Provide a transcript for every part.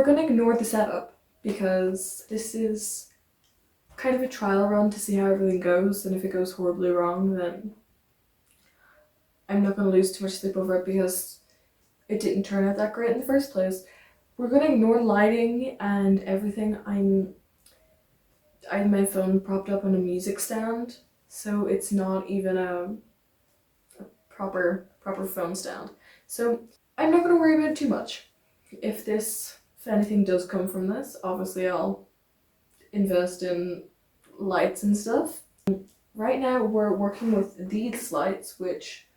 we're gonna ignore the setup because this is kind of a trial run to see how everything goes, and if it goes horribly wrong, then I'm not gonna lose too much sleep over it because it didn't turn out that great in the first place. We're gonna ignore lighting and everything. I have my phone propped up on a music stand, so it's not even a proper phone stand. So I'm not gonna worry about it too much. If anything does come from this, obviously I'll invest in lights and stuff. Right now we're working with these lights, which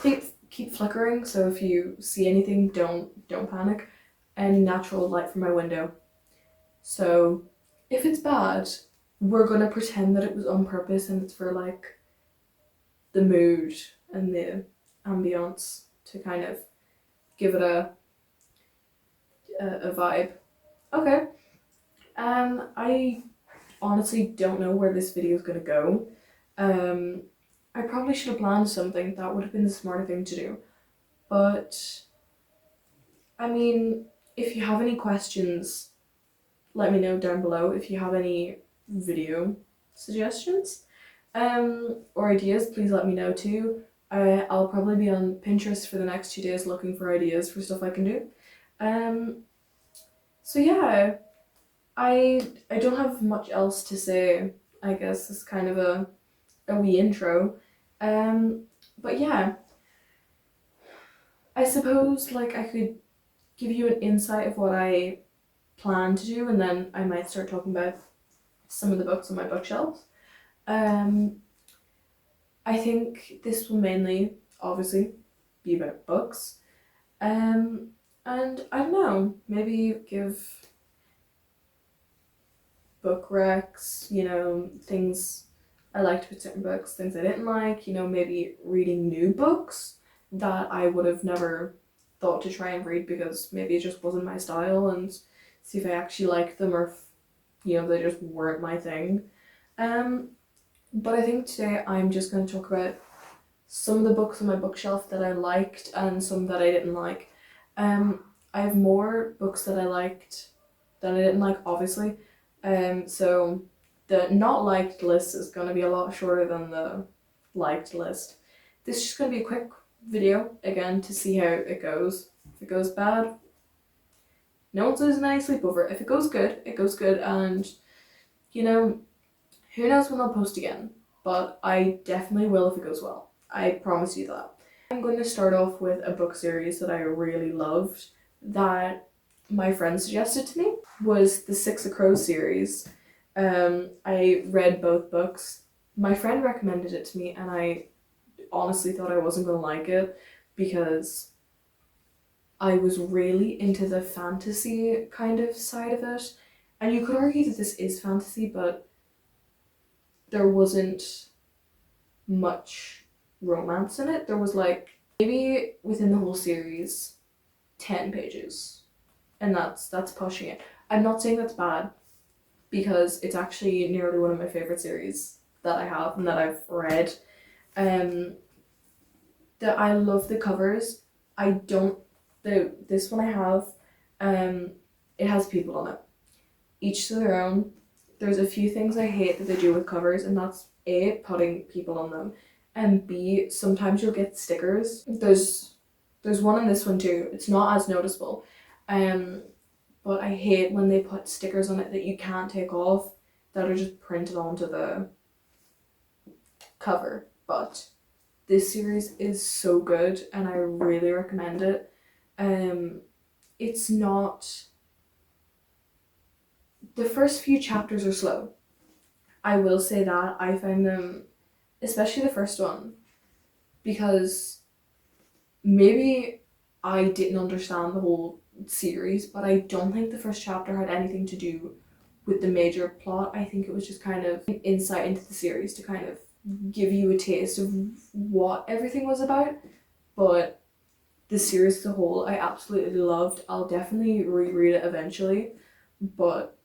keep flickering, so if you see anything, don't panic. And natural light from my window. So if it's bad, we're gonna pretend that it was on purpose and it's for like the mood and the ambience to kind of give it a vibe. Okay. I honestly don't know where this video is gonna go. I probably should have planned something. That would have been the smarter thing to do. But I mean, if you have any questions, let me know down below. If you have any video suggestions or ideas, please let me know too. I'll probably be on Pinterest for the next 2 days looking for ideas for stuff I can do. So yeah, I don't have much else to say. I guess it's kind of a wee intro. But yeah, I suppose like I could give you an insight of what I plan to do, and then I might start talking about some of the books on my bookshelves. I think this will mainly, obviously, be about books. And I don't know, maybe give book recs, things I liked with certain books, things I didn't like, maybe reading new books that I would have never thought to try and read because maybe it just wasn't my style, and see if I actually liked them or if, they just weren't my thing. But I think today I'm just going to talk about some of the books on my bookshelf that I liked and some that I didn't like. I have more books that I liked than I didn't like, obviously. So the not liked list is going to be a lot shorter than the liked list. This is just going to be a quick video, again, to see how it goes. If it goes bad, no one's losing any sleep over it. If it goes good, it goes good, and who knows when I'll post again, but I definitely will if it goes well. I promise you that. I'm going to start off with a book series that I really loved that my friend suggested to me, was the Six of Crows series. I read both books. My friend recommended it to me, and I honestly thought I wasn't going to like it because I was really into the fantasy kind of side of it. And you could argue that this is fantasy, but there wasn't much romance in it. There was like maybe within the whole series 10 pages, and that's pushing it. I'm not saying that's bad because it's actually nearly one of my favorite series that I have and that I've read. That I love the covers. This one I have, it has people on it, each to their own. There's a few things I hate that they do with covers, and that's A, putting people on them, and B, sometimes you'll get stickers. There's one in this one too. It's not as noticeable, but I hate when they put stickers on it that you can't take off, that are just printed onto the cover. But this series is so good and I really recommend it. It's not... The first few chapters are slow. I will say that. I find them, especially the first one, because maybe I didn't understand the whole series, but I don't think the first chapter had anything to do with the major plot. I think it was just kind of an insight into the series to kind of give you a taste of what everything was about. But the series as a whole I absolutely loved. I'll definitely reread it eventually, but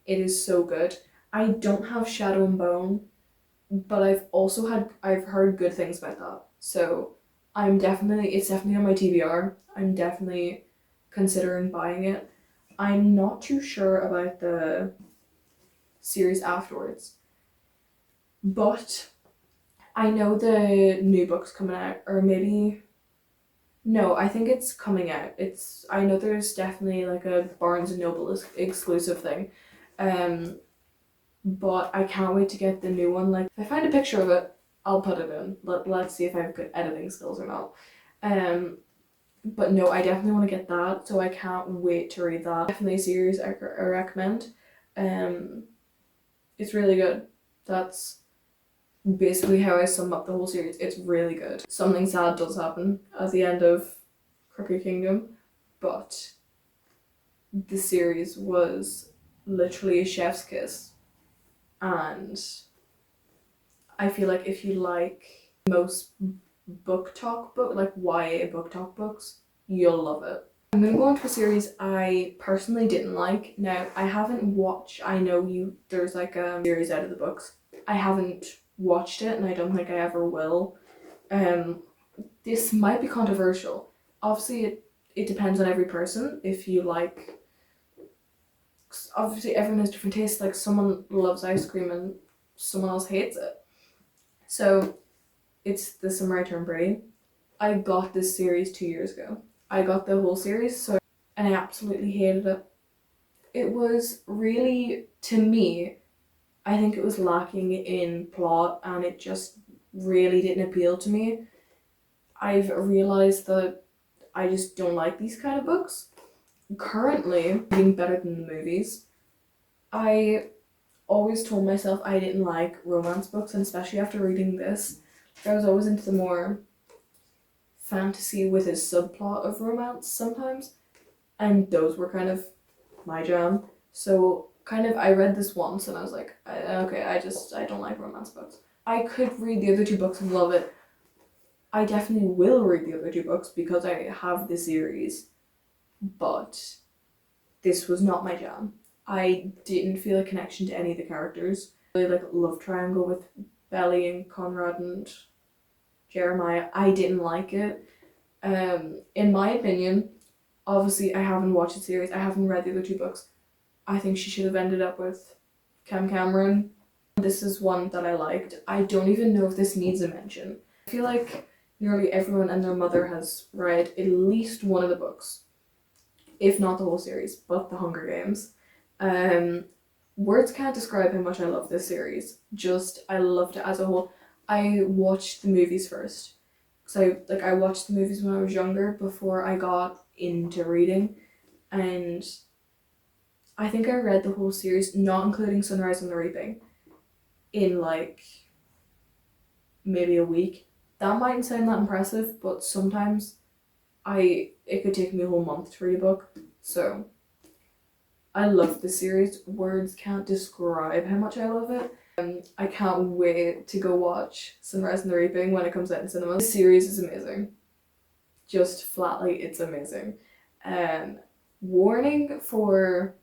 it is so good. I don't have Shadow and Bone, but I've heard good things about that. So it's definitely on my TBR. I'm definitely considering buying it. I'm not too sure about the series afterwards, but I know the new book's coming out, or maybe no, I think it's coming out. I know there's definitely like a Barnes and Noble exclusive thing, but I can't wait to get the new one. Like, if I find a picture of it, I'll put it in. Let's see if I have good editing skills or not. But no, I definitely want to get that, so I can't wait to read that. Definitely a series I recommend. It's really good. That's basically how I sum up the whole series. It's really good. Something sad does happen at the end of Crooked Kingdom, but the series was literally a chef's kiss, and I feel like if you like most like YA book talk books, you'll love it. I'm gonna go on to a series I personally didn't like. Now, I haven't watched, I know there's like a series out of the books. I haven't watched it, and I don't think I ever will. This might be controversial. Obviously, it depends on every person. If you like, obviously everyone has different tastes. Like, someone loves ice cream and someone else hates it. So it's The Summer I Turned Pretty. I got this series 2 years ago. I got the whole series, and I absolutely hated it. It was really, to me, I think it was lacking in plot, and it just really didn't appeal to me. I've realized that I just don't like these kind of books. Currently, being better than the movies. I always told myself I didn't like romance books, and especially after reading this, I was always into the more fantasy with a subplot of romance sometimes, and those were kind of my jam. So kind of I read this once and I was like, okay, I don't like romance books. I could read the other two books and love it. I definitely will read the other two books because I have the series, but this was not my jam. I didn't feel a connection to any of the characters. Really like love triangle with Belly and Conrad and Jeremiah. I didn't like it. In my opinion, obviously I haven't watched the series, I haven't read the other two books. I think she should have ended up with Cameron. This is one that I liked. I don't even know if this needs a mention. I feel like nearly everyone and their mother has read at least one of the books, if not the whole series, but The Hunger Games. Words can't describe how much I love this series. Just, I loved it as a whole. I watched the movies first. So I watched the movies when I was younger before I got into reading, and I think I read the whole series, not including Sunrise on the Reaping, in like maybe a week. That mightn't sound that impressive, but sometimes it could take me a whole month to read a book. So I love the series. Words can't describe how much I love it. I can't wait to go watch Sunrise and the Reaping when it comes out in cinemas. The series is amazing. Just flatly, it's amazing. Warning for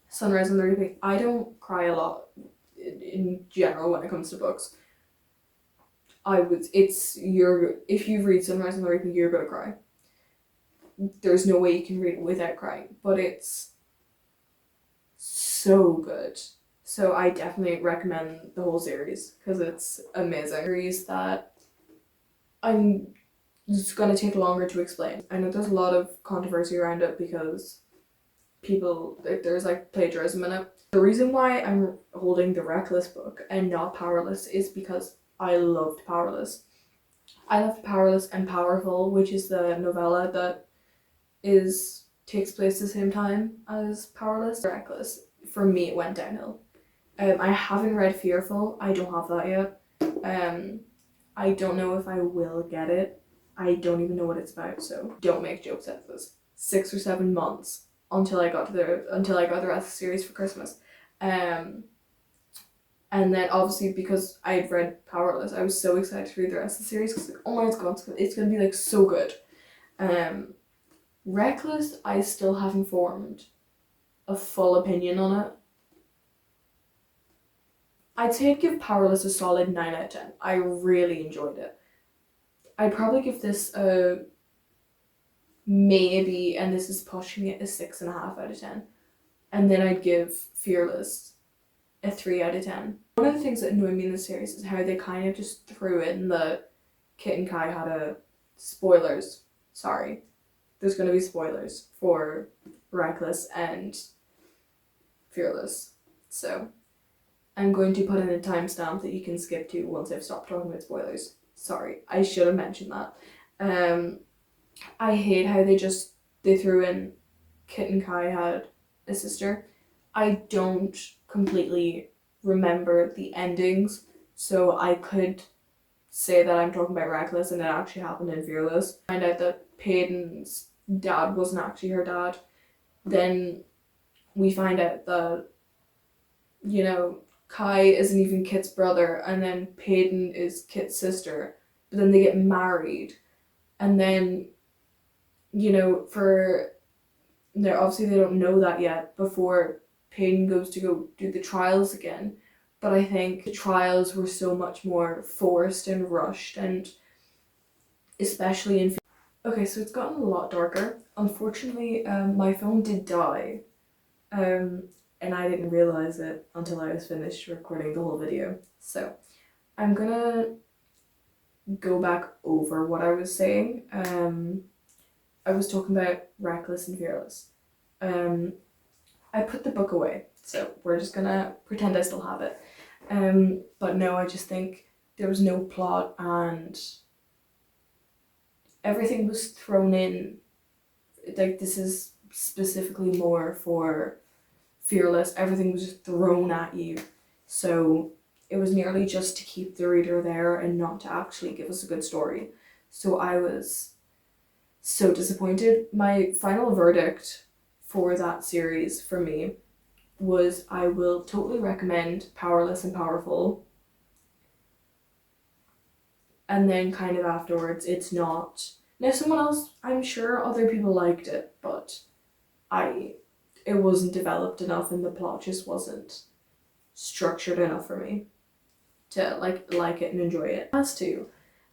Sunrise and the Reaping, I don't cry a lot in general when it comes to books. If you read Sunrise and the Reaping, you're gonna cry. There's no way you can read it without crying, but it's so good. So I definitely recommend the whole series because it's amazing. Series that it's gonna take longer to explain. I know there's a lot of controversy around it because there's like plagiarism in it. The reason why I'm holding the Reckless book and not Powerless is because I loved Powerless. I loved Powerless and Powerful, which is the novella that takes place the same time as Powerless. Reckless, for me, it went downhill. I haven't read Fearful. I don't have that yet. I don't know if I will get it. I don't even know what it's about, so don't make jokes out of this. 6 or 7 months until I got the rest of the series for Christmas. And then obviously because I had read Powerless, I was so excited to read the rest of the series because oh my god, it's gonna be like so good. Reckless, I still haven't formed a full opinion on it. I'd say I'd give Powerless a solid 9 out of 10. I really enjoyed it. I'd probably give this a maybe, and this is pushing it, a 6.5 out of 10. And then I'd give Fearless a 3 out of 10. One of the things that annoyed me in the series is how they kind of just threw in the Kit and Kai had a spoilers. Sorry, there's going to be spoilers for Reckless and Fearless. So I'm going to put in a timestamp that you can skip to once I've stopped talking about spoilers. Sorry, I should have mentioned that. I hate how they threw in Kit and Kai had a sister. I don't completely remember the endings, so I could say that I'm talking about Reckless and it actually happened in Fearless. Find out that Peyton's dad wasn't actually her dad. Then we find out that, you know, Kai isn't even Kit's brother, and then Peyton is Kit's sister. But then they get married, and then, you know, obviously they don't know that yet before Peyton goes to go do the trials again. But I think the trials were so much more forced and rushed, and especially in. Okay, so it's gotten a lot darker. Unfortunately, my phone did die, and I didn't realize it until I was finished recording the whole video. So I'm gonna go back over what I was saying. I was talking about Reckless and Fearless. I put the book away, so we're just gonna pretend I still have it. But no, I just think there was no plot and everything was thrown in. Like, this is specifically more for Fearless. Everything was just thrown at you. So it was nearly just to keep the reader there and not to actually give us a good story. So I was so disappointed. My final verdict for that series for me was I will totally recommend Powerless and Powerful. And then kind of afterwards, it's not. Now someone else, I'm sure other people liked it, but it wasn't developed enough and the plot just wasn't structured enough for me to like it and enjoy it. As to,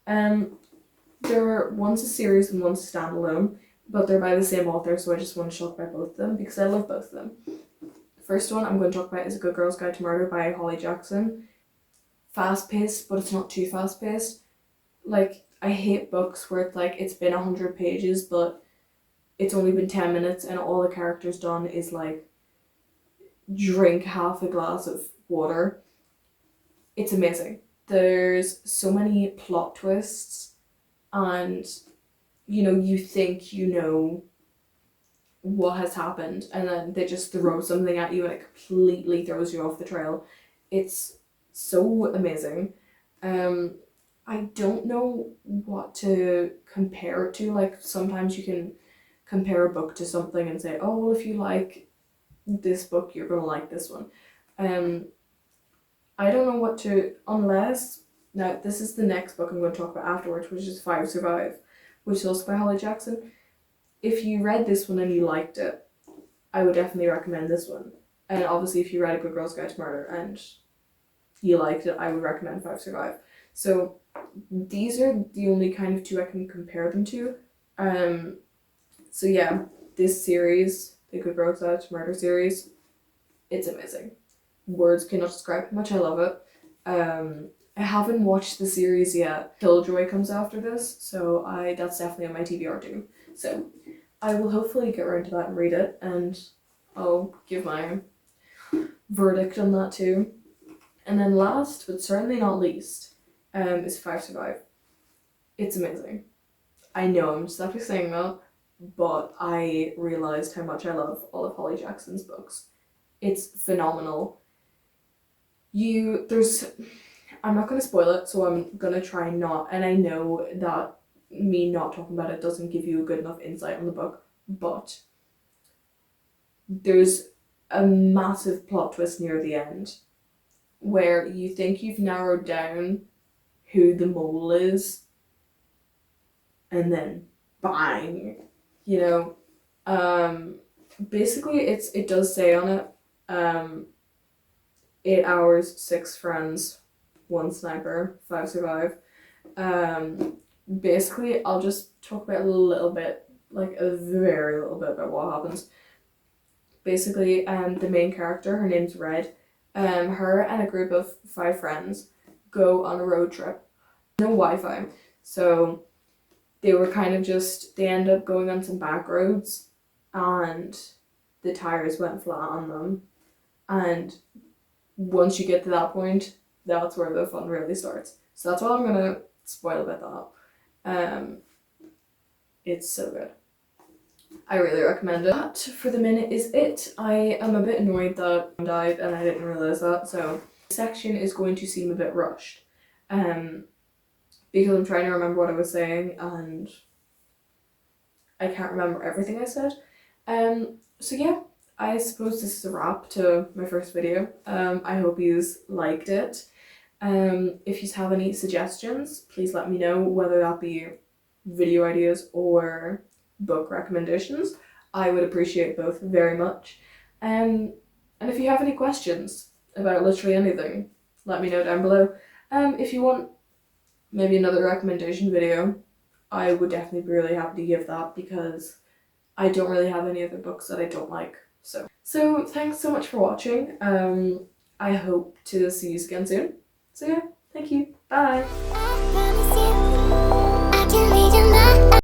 one's a series and one's a standalone, but they're by the same author, so I just want to talk about both of them because I love both of them. The first one I'm going to talk about is A Good Girl's Guide to Murder by Holly Jackson. Fast paced, but it's not too fast paced. Like, I hate books where it's been 100 pages, but it's only been 10 minutes and all the character's done is drink half a glass of water. It's amazing. There's so many plot twists, and you think you know what has happened, and then they just throw something at you and it completely throws you off the trail. It's so amazing. I don't know what to compare it to. Like, sometimes you can compare a book to something and say, oh, well, if you like this book, you're gonna like this one. I don't know what to, unless, now this is the next book I'm going to talk about afterwards, which is Five Survive, which is also by Holly Jackson. If you read this one and you liked it, I would definitely recommend this one. And obviously if you read A Good Girl's Guide to Murder and you liked it, I would recommend Five Survive. So these are the only kind of two I can compare them to. So yeah, this series, the Good Girls Guide to Murder series, it's amazing. Words cannot describe how much I love it. I haven't watched the series yet. Killjoy comes after this, so that's definitely on my TBR too. So I will hopefully get around to that and read it, and I'll give my verdict on that too. And then last, but certainly not least, is Five Survive. It's amazing. I know I'm just after saying that, but I realized how much I love all of Holly Jackson's books. It's phenomenal. I'm not going to spoil it, so I'm going to try not, and I know that me not talking about it doesn't give you a good enough insight on the book, but there's a massive plot twist near the end where you think you've narrowed down who the mole is, and then bang, basically it does say on it, 8 hours, 6 friends, 1 sniper, 5 survive. Basically I'll just talk about it a little bit like a very little bit about what happens. Basically, the main character, her name's Red, her and a group of 5 friends go on a road trip. No Wi-Fi, so they were kind of just, they end up going on some back roads and the tires went flat on them. And once you get to that point, that's where the fun really starts. So that's all I'm gonna spoil about that. It's so good. I really recommend it. That, for the minute, is it. I am a bit annoyed that I died and I didn't realise that, so this section is going to seem a bit rushed. Because I'm trying to remember what I was saying and I can't remember everything I said. So yeah, I suppose this is a wrap to my first video. I hope you liked it. If you have any suggestions, please let me know, whether that be video ideas or book recommendations. I would appreciate both very much. And if you have any questions about literally anything, let me know down below. If you want maybe another recommendation video, I would definitely be really happy to give that, because I don't really have any other books that I don't like. So thanks so much for watching. I hope to see you again soon. So yeah, thank you. Bye.